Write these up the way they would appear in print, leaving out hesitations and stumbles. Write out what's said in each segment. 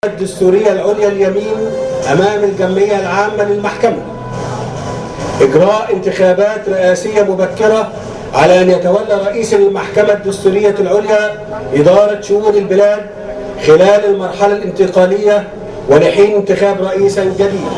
الدستورية العليا اليمين أمام الجمعية العامة للمحكمة إجراء انتخابات رئاسية مبكرة على أن يتولى رئيس المحكمة الدستورية العليا إدارة شؤون البلاد خلال المرحلة الانتقالية ولحين انتخاب رئيس جديد.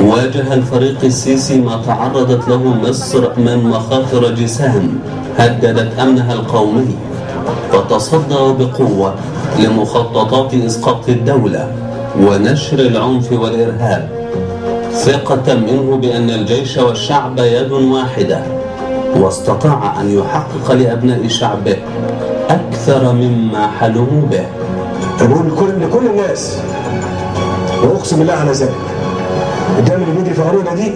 واجه الفريق السيسي ما تعرضت له مصر من مخاطر جسام هددت أمنها القومي، فتصدى بقوة لمخططات إسقاط الدولة ونشر العنف والإرهاب، ثقة منه بأن الجيش والشعب يد واحدة، واستطاع أن يحقق لأبناء شعبه أكثر مما حلموا به. أقول لكل الناس وأقسم بالله على ذلك قدام اللي بيجري في عروضنا دي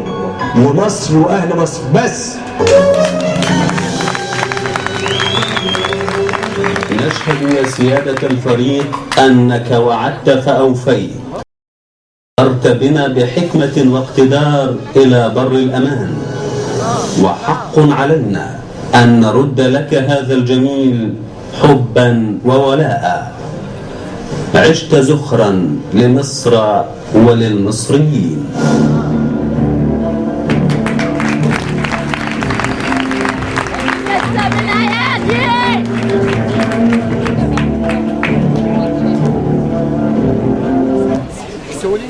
لمصر وأهل مصر بس. نشهد يا سيادة الفريق أنك وعدت فأوفيت، أرت بنا بحكمة واقتدار إلى بر الأمان، وحق علينا أن نرد لك هذا الجميل حبا وولاء. عشت زخرا لمصر وللمصريين. سولي